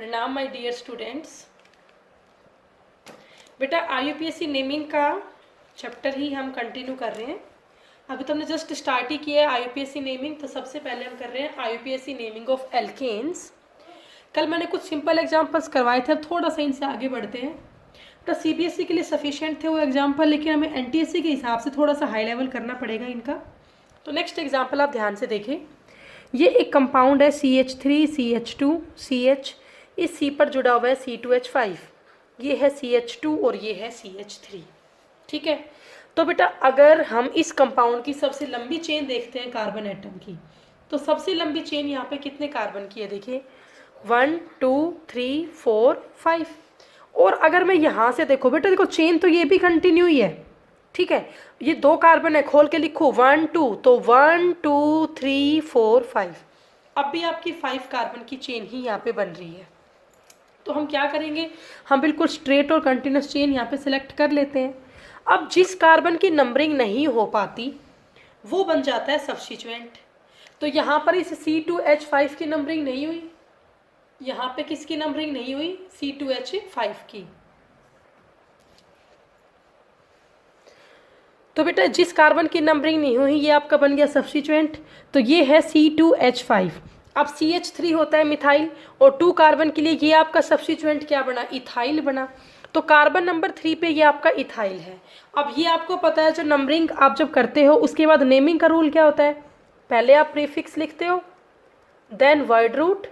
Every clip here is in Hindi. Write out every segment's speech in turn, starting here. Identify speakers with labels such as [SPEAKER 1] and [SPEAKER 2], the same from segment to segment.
[SPEAKER 1] प्रणाम माय डियर स्टूडेंट्स। बेटा IUPAC नेमिंग का चैप्टर ही हम कंटिन्यू कर रहे हैं। अभी तो हमने जस्ट स्टार्ट ही किया है IUPAC नेमिंग। तो सबसे पहले हम कर रहे हैं IUPAC नेमिंग ऑफ एल्केन्स। कल मैंने कुछ सिंपल एग्जांपल्स करवाए थे, अब थोड़ा सा इनसे आगे बढ़ते हैं। तो CBSE के लिए सफिशिएंट थे वो एग्जाम्पल, लेकिन हमें NTSC के हिसाब से थोड़ा सा हाई लेवल करना पड़ेगा इनका। तो नेक्स्ट एग्जाम्पल आप ध्यान से देखें। ये एक कंपाउंड है CH3 CH2 CH, इस C पर जुड़ा हुआ है C2H5, ये है CH2 और ये है CH3। ठीक है, तो बेटा अगर हम इस कंपाउंड की सबसे लंबी चेन देखते हैं कार्बन एटम की, तो सबसे लंबी चेन यहाँ पे कितने कार्बन की है देखिए, 1 2 3 4 5। और अगर मैं यहाँ से देखो बेटा, देखो चेन तो ये भी कंटिन्यू ही है। ठीक है, ये 2 कार्बन है, खोल के लिखो 1 2, तो 1 2 3 4 5। अब भी आपकी 5 कार्बन की चेन ही यहाँ पे बन रही है। तो हम क्या करेंगे, हम बिल्कुल स्ट्रेट और कंटिन्यूस चेन यहाँ पे सिलेक्ट कर लेते हैं। अब जिस कार्बन की नंबरिंग नहीं हो पाती वो बन जाता है सब्स्टिट्यूएंट। तो यहाँ पर इस C2H5 की नंबरिंग नहीं हुई, यहाँ पे किसकी नंबरिंग नहीं हुई, C2H5 की। तो बेटा जिस कार्बन की नंबरिंग नहीं हुई ये आपका बन गया सब्स्टिट्यूएंट। तो ये है C2H5। अब CH3 होता है मिथाइल, और 2 कार्बन के लिए ये आपका सब्स्टिट्यूएंट क्या बना, इथाइल बना। तो कार्बन नंबर 3 पे ये आपका इथाइल है। अब ये आपको पता है जो नंबरिंग आप जब करते हो उसके बाद नेमिंग का रूल क्या होता है, पहले आप प्रीफिक्स लिखते हो, then word root,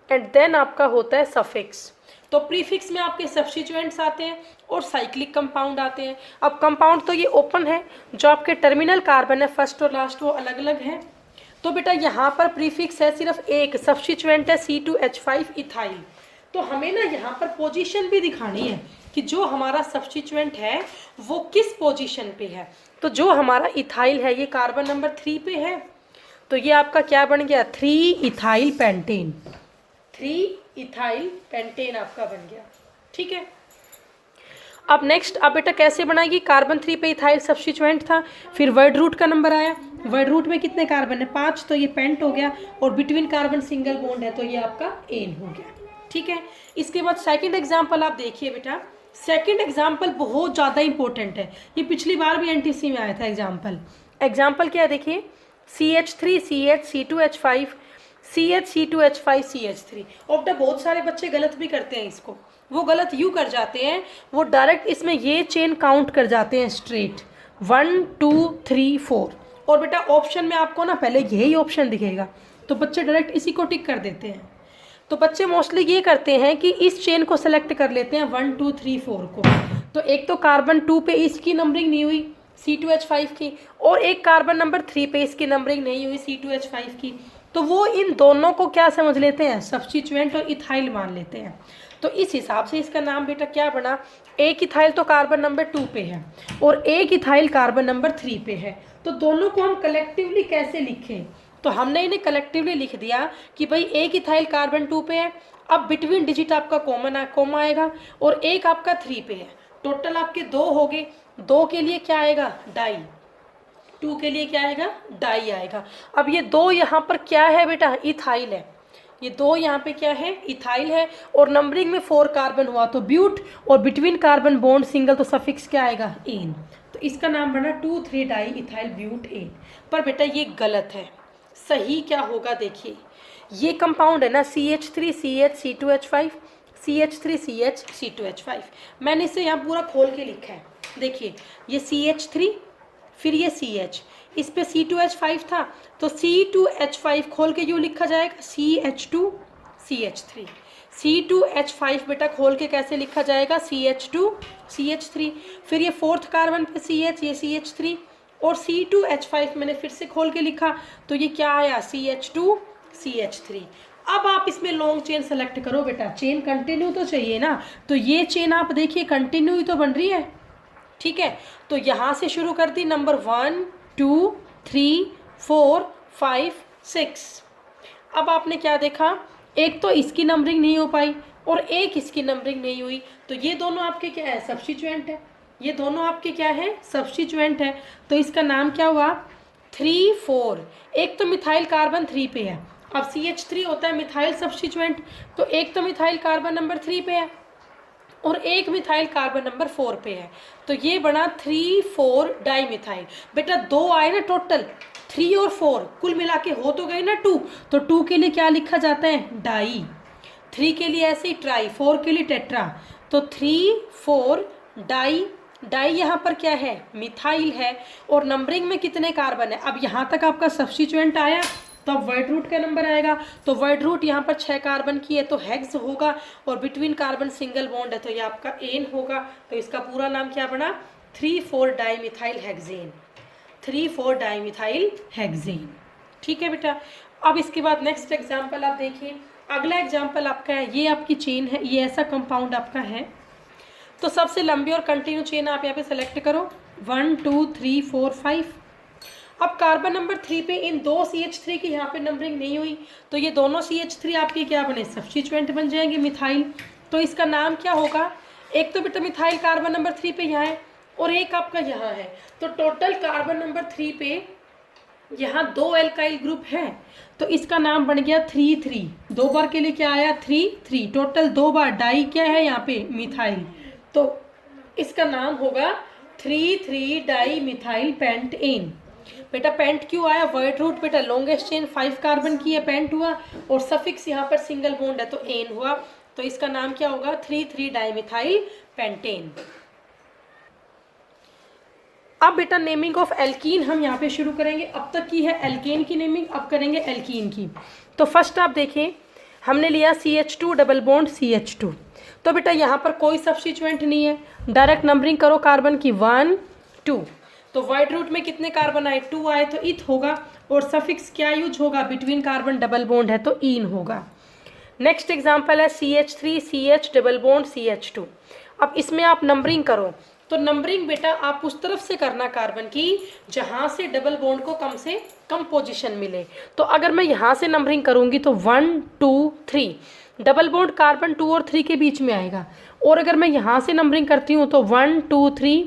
[SPEAKER 1] and then आपका होता है सफिक्स। तो प्रीफिक्स में आपके सब्स्टिट्यूएंट्स आते हैं और साइक्लिक कंपाउंड आते हैं। अब कंपाउंड तो ये ओपन है, जो आपके टर्मिनल कार्बन है फर्स्ट और लास्ट वो अलग अलग हैं। तो बेटा यहाँ पर प्रीफिक्स है सिर्फ एक, सब्स्टिट्यूएंट है C2H5 इथाइल। तो हमें ना यहाँ पर पोजीशन भी दिखानी है कि जो हमारा सब्स्टिट्यूएंट है वो किस पोजीशन पे है। तो जो हमारा इथाइल है ये कार्बन नंबर 3 पे है, तो ये आपका क्या बन गया, 3 इथाइल पेंटेन। 3 इथाइल पेंटेन आपका बन गया। ठीक है, अब नेक्स्ट अब बेटा कैसे बनाएगी, कार्बन 3 पे इथाइल सब्स्टिट्यूएंट था, फिर वर्ड रूट का नंबर आया, वर्ड रूट में कितने कार्बन है, 5, तो ये पेंट हो गया, और बिटवीन कार्बन सिंगल बॉन्ड है तो ये आपका एन हो गया। ठीक है, इसके बाद सेकंड एग्जांपल आप देखिए बेटा। सेकंड एग्जांपल बहुत ज़्यादा इंपॉर्टेंट है, ये पिछली बार भी NTC में आया था एग्जाम्पल। एग्जाम्पल क्या है देखिए, CH3 CH C2H5 CH C2H5 CH3। और बेटा बहुत सारे बच्चे गलत भी करते हैं इसको, वो गलत यूँ कर जाते हैं, वो डायरेक्ट इसमें ये चेन काउंट कर जाते हैं स्ट्रेट 1 2 3 4। और बेटा ऑप्शन में आपको ना पहले यही ऑप्शन दिखेगा, तो बच्चे डायरेक्ट इसी को टिक कर देते हैं। तो बच्चे मोस्टली ये करते हैं कि इस चेन को सेलेक्ट कर लेते हैं 1 2 3 4 को। तो एक तो कार्बन 2 पे इसकी नंबरिंग नहीं हुई C2H5 की, और एक कार्बन नंबर 3 पे इसकी नंबरिंग नहीं हुई C2H5 की, तो वो इन दोनों को क्या समझ लेते हैं, सब्स्टिट्यूएंट और इथाइल मान लेते हैं। तो इस हिसाब से इसका नाम बेटा क्या बना, एक इथाइल तो कार्बन नंबर 2 पे है और एक इथाइल कार्बन नंबर 3 पे है। तो दोनों को हम कलेक्टिवली कैसे लिखें, तो हमने इन्हें कलेक्टिवली लिख दिया कि भाई एक इथाइल कार्बन 2 पे है, अब बिटवीन डिजिट आपका कॉमा आएगा, और एक आपका 3 पे है, टोटल आपके 2 हो गए। 2 के लिए क्या आएगा, डाई, 2 के लिए क्या आएगा, डाई आएगा। अब ये 2 यहाँ पर क्या है बेटा, इथाइल है, ये 2 यहाँ पे क्या है, इथाइल है, और नंबरिंग में 4 कार्बन हुआ तो ब्यूट, और बिटवीन कार्बन बॉन्ड सिंगल तो सफिक्स क्या आएगा, एन। तो इसका नाम बना 2 3 डाई इथाइल ब्यूट एन। पर बेटा ये गलत है, सही क्या होगा देखिए, ये कंपाउंड है ना CH3 CH C2H5 CH3 CH C2H5। मैंने इसे यहाँ पूरा खोल के लिखा है, देखिए ये CH3 फिर ये CH, इस पे C2H5 था, तो C2H5 खोल के यूँ लिखा जाएगा CH2 CH3। C2H5 बेटा खोल के कैसे लिखा जाएगा, CH2 CH3। फिर ये 4th कार्बन पे CH, ये CH3, और C2H5 मैंने फिर से खोल के लिखा, तो ये क्या आया, CH2 CH3। अब आप इसमें लॉन्ग चेन सेलेक्ट करो बेटा, चेन कंटिन्यू तो चाहिए ना, तो ये चेन आप देखिए कंटिन्यू ही तो बन रही है। ठीक है, तो यहाँ से शुरू कर दी, नंबर 1 2 3 4 5 6। अब आपने क्या देखा, एक तो इसकी नंबरिंग नहीं हो पाई और एक इसकी नंबरिंग नहीं हुई, तो ये दोनों आपके क्या है, सब्स्टिट्यूएंट है, ये दोनों आपके क्या है, सब्स्टिट्यूएंट है। तो इसका नाम क्या हुआ, 3 4। एक तो मिथाइल कार्बन 3 पे है अब CH3 होता है मिथाइल सब्स्टिट्यूएंट, तो एक तो मिथाइल कार्बन नंबर 3 पे है और एक मिथाइल कार्बन नंबर 4 पे है, तो ये बना 3,4 डाई मिथाइल। बेटा 2 आए ना टोटल, 3 और 4 कुल मिला के हो तो गए ना 2, तो 2 के लिए क्या लिखा जाता है, डाई, 3 के लिए ऐसे ही ट्राई, 4 के लिए टेट्रा, तो 3,4 डाई। डाई यहाँ पर क्या है, मिथाइल है, और नंबरिंग में कितने कार्बन है। अब यहाँ तक आपका सब्स्टिट्यूएंट आया, तो अब वर्ड रूट का नंबर आएगा, तो वर्ड रूट यहाँ पर 6 कार्बन की है तो हेक्स होगा, और बिटवीन कार्बन सिंगल बॉन्ड है तो ये आपका एन होगा, तो इसका पूरा नाम क्या बना, 3,4 di methyl hexane, 3,4 di methyl hexane. ठीक है बेटा। अब इसके बाद नेक्स्ट एग्जाम्पल आप देखिए, अगला एग्जाम्पल आपका है, ये आपकी चेन है, ये ऐसा कंपाउंड आपका है, तो सबसे लंबी और कंटिन्यू चेन आप यहाँ पे सेलेक्ट करो, 1 2 3 4 5। अब कार्बन नंबर 3 पे इन दो CH3 की यहाँ पे नंबरिंग नहीं हुई, तो ये दोनों CH3 आपके क्या बने, सब्स्टिट्यूएंट बन जाएंगे मिथाइल। तो इसका नाम क्या होगा, एक तो बेटा मिथाइल कार्बन नंबर 3 पे यहाँ है और एक आपका यहाँ है, तो टोटल कार्बन नंबर 3 पे यहाँ 2 एल्काइल ग्रुप है, तो इसका नाम बन गया 3,3। 2 बार के लिए क्या आया, 3,3, टोटल 2 बार डाई क्या है यहाँ पे, मिथाइल, तो इसका नाम होगा 3,3 डाई मिथाइल पेंटेन। बेटा पेंट क्यों आया, वर्ड रूट बेटा लॉन्गेस्ट चेन 5 कार्बन की है, पेंट हुआ, और सफिक्स यहाँ पर सिंगल बॉन्ड है तो एन हुआ, तो इसका नाम क्या होगा, 3,3 डाई मिथाइल पेंटेन। अब बेटा नेमिंग ऑफ एल्कीन हम यहाँ पे शुरू करेंगे, अब तक की है एल्केन की नेमिंग, अब करेंगे एल्कीन की। तो फर्स्ट आप देखें, हमने लिया CH2 डबल बॉन्ड CH2, तो बेटा यहाँ पर कोई सब्स्टिट्यूएंट नहीं है, डायरेक्ट नंबरिंग करो कार्बन की 1 2, तो वर्ड रूट में कितने कार्बन आए, 2 आए, तो इथ होगा, और सफिक्स क्या यूज होगा, बिटवीन कार्बन डबल बॉन्ड है तो इन होगा। नेक्स्ट एग्जांपल है CH3 CH double bond CH2। अब इसमें आप नंबरिंग करो, तो नंबरिंग बेटा आप उस तरफ से करना कार्बन की जहाँ से डबल बॉन्ड को कम से कम पोजीशन मिले, तो अगर मैं यहाँ से नंबरिंग करूँगी तो 1 2 3, डबल बॉन्ड कार्बन 2 और 3 के बीच में आएगा, और अगर मैं यहाँ से नंबरिंग करती हूँ तो 1 2 3,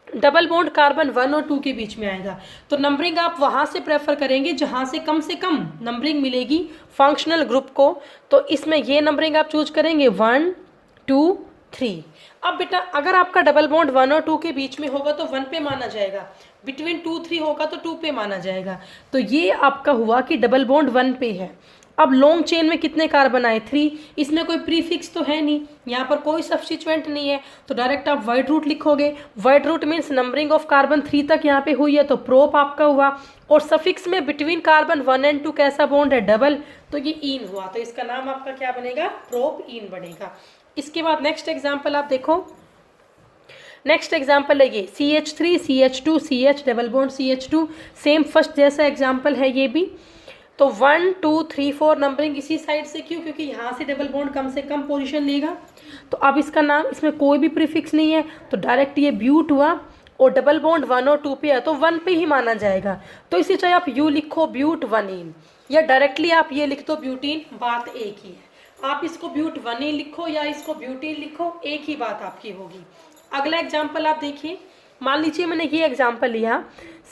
[SPEAKER 1] डबल बॉन्ड कार्बन 1 और 2 के बीच में आएगा, तो नंबरिंग आप वहाँ से प्रेफर करेंगे जहाँ से कम नंबरिंग मिलेगी फंक्शनल ग्रुप को, तो इसमें ये नंबरिंग आप चूज करेंगे 1 2 3। अब बेटा अगर आपका डबल बॉन्ड 1 और 2 के बीच में होगा तो 1 पे माना जाएगा, बिटवीन 2 3 होगा तो 2 पे माना जाएगा, तो ये आपका हुआ कि डबल बॉन्ड 1 पे है। अब लॉन्ग चेन में कितने कार्बन आए, 3, इसमें कोई प्रीफिक्स तो है नहीं, यहाँ पर कोई सब्स्टिट्यूएंट नहीं है, तो डायरेक्ट आप वर्ड रूट लिखोगे, word root means numbering of carbon 3 तक यहाँ पे हुई है तो प्रोप आपका हुआ, और सफिक्स में बिटवीन कार्बन 1 एंड 2 कैसा बॉन्ड है, डबल, तो ये इन हुआ, तो इसका नाम आपका क्या बनेगा, प्रोप इन बनेगा। इसके बाद नेक्स्ट एग्जाम्पल आप देखो, नेक्स्ट एग्जाम्पल है ये CH3 CH2 CH double bond CH2, same first जैसा एग्जाम्पल है ये भी, तो 1 2 3 4 नंबरिंग इसी साइड से, क्यों, क्योंकि यहाँ से डबल बॉन्ड कम से कम पोजीशन लेगा, तो अब इसका नाम, इसमें कोई भी प्रीफिक्स नहीं है, तो डायरेक्ट ये ब्यूट हुआ, और डबल बॉन्ड 1 और 2 पे है तो 1 पे ही माना जाएगा, तो इसे चाहे आप यू लिखो ब्यूट 1 इन, या डायरेक्टली आप ये लिख दो ब्यूटीन, बात एक ही है, आप इसको ब्यूट 1 इन लिखो या इसको ब्यूटीन लिखो, एक ही बात आपकी होगी। अगला एग्जाम्पल आप देखिए, मान लीजिए मैंने ये एग्जाम्पल लिया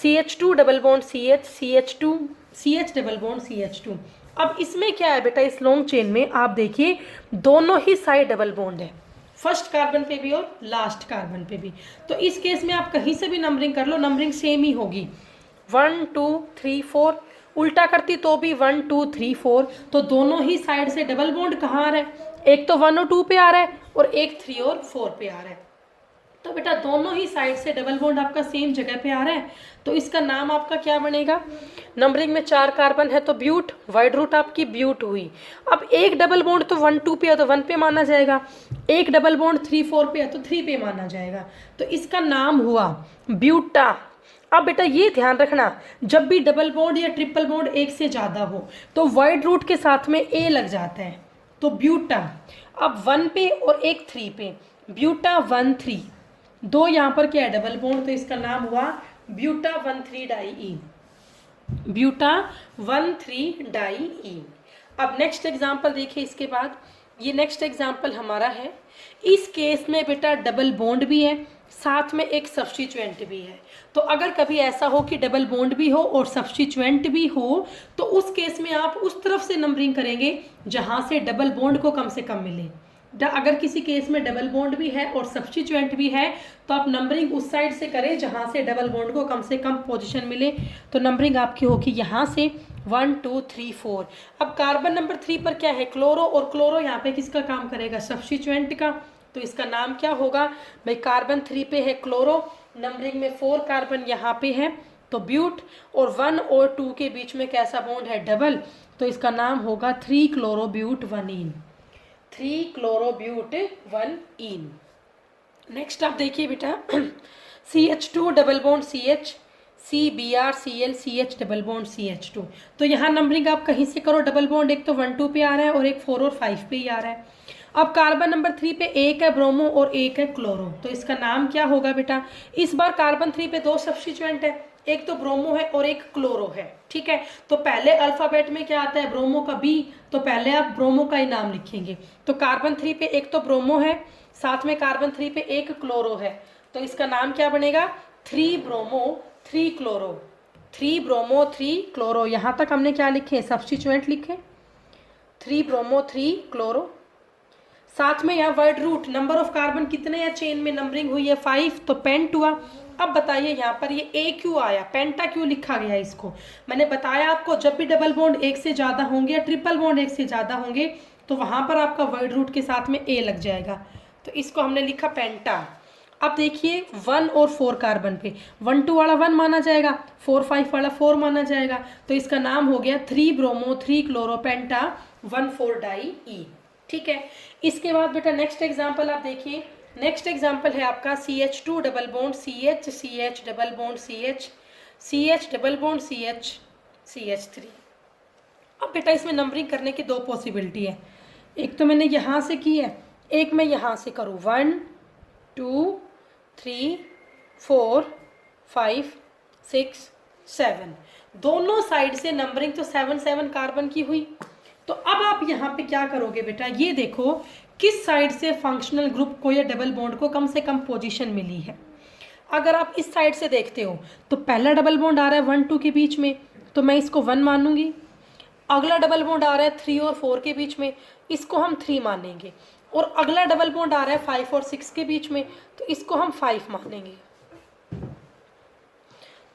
[SPEAKER 1] CH2 double bond CH CH2 CH double bond CH2। अब इसमें क्या है बेटा, इस लॉन्ग चेन में आप देखिए दोनों ही साइड डबल बॉन्ड है, फर्स्ट कार्बन पे भी और लास्ट कार्बन पे भी, तो इस केस में आप कहीं से भी नंबरिंग कर लो, नंबरिंग सेम ही होगी, 1 2 3 4, उल्टा करती तो भी 1 2 3 4, तो दोनों ही साइड से डबल बॉन्ड कहाँ आ रहा है, एक तो 1 और 2 पे आ रहा है और एक 3 और 4 पे आ रहा है, तो बेटा दोनों ही साइड से डबल बॉन्ड आपका सेम जगह पे आ रहा है, तो इसका नाम आपका क्या बनेगा, नंबरिंग में 4 कार्बन है तो ब्यूट, वर्ड रूट आपकी ब्यूट हुई। अब एक डबल बॉन्ड तो 1 2 पे है तो 1 पे माना जाएगा, एक डबल बॉन्ड 3 4 पे है तो 3 पे माना जाएगा, तो इसका नाम हुआ ब्यूटा। अब बेटा ये ध्यान रखना, जब भी डबल बॉन्ड या ट्रिपल बॉन्ड एक से ज़्यादा हो तो वर्ड रूट के साथ में ए लग जाता है, तो ब्यूटा। अब 1 पे और एक 3 पे, ब्यूटा 1 3, 2 यहाँ पर क्या है डबल बॉन्ड, तो इसका नाम हुआ ब्यूटा 1 3 डाई ईन, ब्यूटा 1 3 डाई ईन। अब नेक्स्ट एग्जाम्पल देखिए, इसके बाद ये नेक्स्ट एग्जाम्पल हमारा है। इस केस में बेटा डबल बॉन्ड भी है, साथ में एक सब्स्टिट्यूएंट भी है। तो अगर कभी ऐसा हो कि डबल बॉन्ड भी हो और सब्स्टिट्यूएंट भी हो, तो उस केस में आप उस तरफ से नंबरिंग करेंगे जहां से डबल बॉन्ड को कम से कम मिले। अगर किसी केस में डबल बॉन्ड भी है और सब्स्टिट्यूएंट भी है, तो आप नंबरिंग उस साइड से करें जहां से डबल बॉन्ड को कम से कम पोजीशन मिले। तो नंबरिंग आपकी होगी यहाँ से 1 2 3 4। अब कार्बन नंबर 3 पर क्या है, क्लोरो, और क्लोरो यहाँ पे किसका काम करेगा, सब्स्टिट्यूएंट का। तो इसका नाम क्या होगा भाई, कार्बन 3 पे है क्लोरो, नंबरिंग में 4 कार्बन यहाँ पे है, तो ब्यूट, और 1 और 2 के बीच में कैसा बॉन्ड है, डबल, तो इसका नाम होगा 3 क्लोरोब्यूट 1 इन, 3 क्लोरोब्यूट 1 इन। नेक्स्ट आप देखिए बेटा CH2 double bond CH, CBr CH double bond CH2। तो यहाँ नंबरिंग आप कहीं से करो, डबल बॉन्ड एक तो 1 2 पे आ रहा है और एक 4 और 5 पे ही आ रहा है। अब कार्बन नंबर 3 पे एक है ब्रोमो और एक है क्लोरो, तो इसका नाम क्या होगा बेटा, इस बार कार्बन 3 पे 2 सब्स्टिट्यूएंट है, एक तो ब्रोमो है और एक क्लोरो है, ठीक है। तो पहले अल्फाबेट में क्या आता है, ब्रोमो का B, तो पहले आप ब्रोमो का ही नाम लिखेंगे। तो कार्बन 3 पे एक तो ब्रोमो है, साथ में कार्बन 3 पे एक क्लोरो है, तो इसका नाम क्या बनेगा, 3 ब्रोमो 3 क्लोरो, 3 ब्रोमो 3 क्लोरो। यहाँ तक हमने क्या लिखे, सब्स्टिट्यूएंट लिखे, 3 ब्रोमो 3 क्लोरो। साथ में यहाँ word root, number of carbon कितने हैं चेन में, नंबरिंग हुई है 5, तो पेंट हुआ। अब बताइए यहाँ पर ये ए क्यों आया, पेंटा क्यों लिखा गया इसको। मैंने बताया आपको, जब भी डबल बॉन्ड एक से ज़्यादा होंगे या ट्रिपल बॉन्ड एक से ज़्यादा होंगे, तो वहाँ पर आपका वर्ड रूट के साथ में ए लग जाएगा, तो इसको हमने लिखा पेंटा। अब देखिए 1 और 4 कार्बन पे 1 2 वाला 1 माना जाएगा, 4 5 वाला 4 माना जाएगा, तो इसका नाम हो गया 3 ब्रोमो 3 क्लोरो पेंटा 1 4 डाई ई, ठीक है। इसके बाद बेटा नेक्स्ट एग्जांपल आप देखिए, नेक्स्ट एग्जांपल है आपका CH2 double bond CH, CH double bond CH, CH double bond CH, CH3। अब बेटा इसमें नंबरिंग करने की 2 पॉसिबिलिटी है, एक तो मैंने यहाँ से की है, एक मैं यहाँ से करूँ, 1 2 3 4 5 6 7, दोनों साइड से नंबरिंग तो 7 7 कार्बन की हुई। तो अब आप यहाँ पे क्या करोगे बेटा, ये देखो किस साइड से फंक्शनल ग्रुप को या डबल बॉन्ड को कम से कम पोजीशन मिली है। अगर आप इस साइड से देखते हो तो पहला डबल बॉन्ड आ रहा है 1 2 के बीच में, तो मैं इसको 1 मानूंगी। अगला डबल बॉन्ड आ रहा है 3 और 4 के बीच में, इसको हम 3 मानेंगे। और अगला डबल बॉन्ड आ रहा है 5 और 6 के बीच में, तो इसको हम 5 मानेंगे।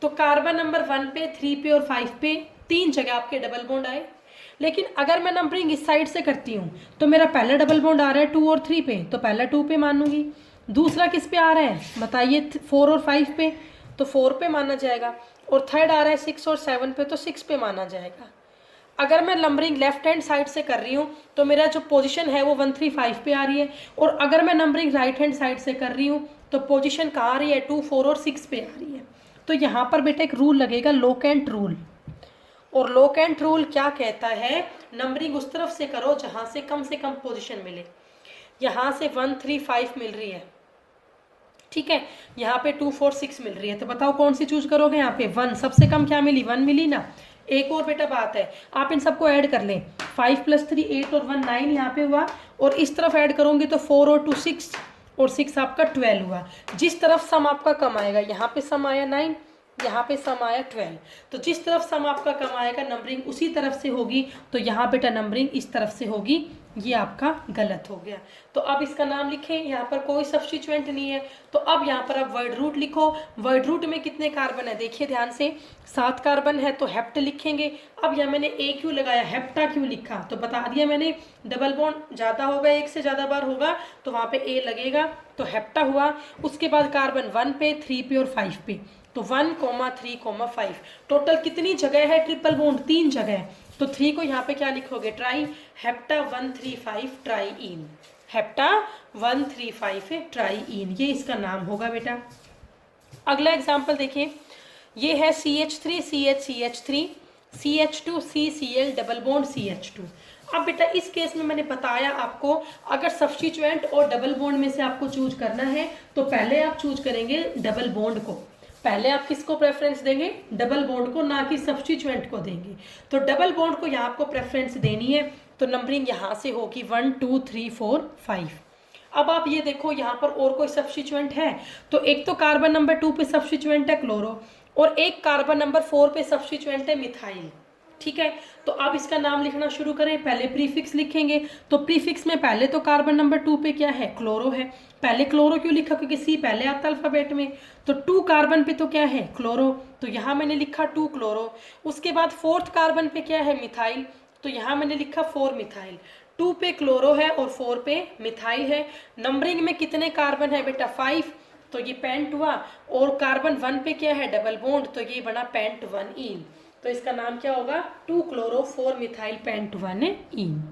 [SPEAKER 1] तो कार्बन नंबर 1 पे 3 पे और 5 पे 3 जगह आपके डबल बॉन्ड आए। लेकिन अगर मैं नंबरिंग इस साइड से करती हूँ तो मेरा पहला डबल बॉन्ड आ रहा है 2 और 3 पे, तो पहला 2 पे मानूंगी। दूसरा किस पे आ रहा है बताइए, 4 और 5 पे, तो 4 पे माना जाएगा। और थर्ड आ रहा है 6 और 7 पे, तो 6 पे माना जाएगा। अगर मैं नंबरिंग लेफ्ट हैंड साइड से कर रही हूँ तो मेरा जो पोजीशन है वो 1 3 5 पे आ रही है। और अगर मैं नंबरिंग राइट हैंड साइड से कर रही हूँ तो पोजीशन कहाँ आ रही है, 2 4 और 6 पे आ रही है। तो यहाँ पर बेटा एक रूल लगेगा, लोकेंट रूल। और लोकेंट रूल क्या कहता है, नंबरिंग उस तरफ से करो जहाँ से कम पोजीशन मिले। यहाँ से 1 3 5 मिल रही है, ठीक है, यहाँ पे 2 4 6 मिल रही है, तो बताओ कौन सी चूज करोगे। यहाँ पे 1 सबसे कम क्या मिली, 1 मिली ना। एक और बेटा बात है, आप इन सबको ऐड कर लें, 5 + 3 8 और 1 9 यहाँ पे हुआ। और इस तरफ ऐड करोगे तो 4 और 2 6 और 6 आपका 12 हुआ। जिस तरफ सम आपका कम आएगा, यहाँ पे सम आया 9, यहाँ पे सम आया 12, तो जिस तरफ सम आपका कम आएगा नंबरिंग उसी तरफ से होगी। तो यहाँ बेटा नंबरिंग इस तरफ से होगी, ये आपका गलत हो गया। तो अब इसका नाम लिखें, यहाँ पर कोई सब्स्टिट्यूएंट नहीं है। तो अब यहाँ पर आप वर्ड रूट लिखो। वर्ड रूट में कितने कार्बन है देखिए ध्यान से, 7 कार्बन है, तो हेप्ट लिखेंगे। अब यहाँ मैंने ए क्यों लगाया, हेप्टा क्यों लिखा, तो बता दिया मैंने, डबल बॉन्ड ज़्यादा होगा, एक से ज़्यादा बार होगा तो वहाँ पे ए लगेगा, तो हेप्टा हुआ। उसके बाद कार्बन 1 पे 3 पे और 5 पे, तो 1 3 5। टोटल कितनी जगह है ट्रिपल बॉन्ड, 3 जगह है। तो 3 को यहाँ पे क्या लिखोगे, try, hepta 1 3 5 try in, hepta 1 3 5 try in, ये इसका नाम होगा बेटा। अगला एग्जाम्पल देखिए, ये है CH3 CH CH3 CH2 CCl double bond CH2। अब बेटा इस केस में मैंने बताया आपको, अगर सब्स्टिट्यूएंट और डबल बॉन्ड में से आपको चूज करना है तो पहले आप चूज करेंगे डबल बॉन्ड को। पहले आप किसको प्रेफरेंस देंगे, डबल बॉन्ड को, ना कि सब्स्टिट्यूएंट को देंगे। तो डबल बॉन्ड को यहाँ आपको प्रेफरेंस देनी है। तो नंबरिंग यहाँ से होगी 1 2 3 4 5। अब आप ये देखो यहाँ पर और कोई सब्स्टिट्यूएंट है, तो एक तो कार्बन नंबर 2 पे सब्स्टिट्यूएंट है क्लोरो, और एक कार्बन नंबर 4 पे सब्स्टिट्यूएंट है मिथाइल। ठीक है, तो अब इसका नाम लिखना शुरू करें। पहले प्रीफिक्स लिखेंगे, तो प्रीफिक्स में पहले तो कार्बन नंबर 2 पे क्या है, क्लोरो है। पहले क्लोरो क्यों लिखा, क्योंकि सी पहले आता है अल्फाबेट में। तो 2 कार्बन पे तो क्या है, क्लोरो, तो यहाँ मैंने लिखा 2 क्लोरो। उसके बाद 4th कार्बन पे क्या है, मिथाइल, तो यहाँ मैंने लिखा 4 मिथाइल। 2 पे क्लोरो है और 4 पे मिथाइल है। नंबरिंग में कितने कार्बन है बेटा, 5, तो ये पेंट हुआ। और कार्बन 1 पे क्या है, डबल बॉन्ड, तो ये बना पेंट 1 ईन। तो इसका नाम क्या होगा, 2 क्लोरो 4 मिथाइल पेंट 1 ईन।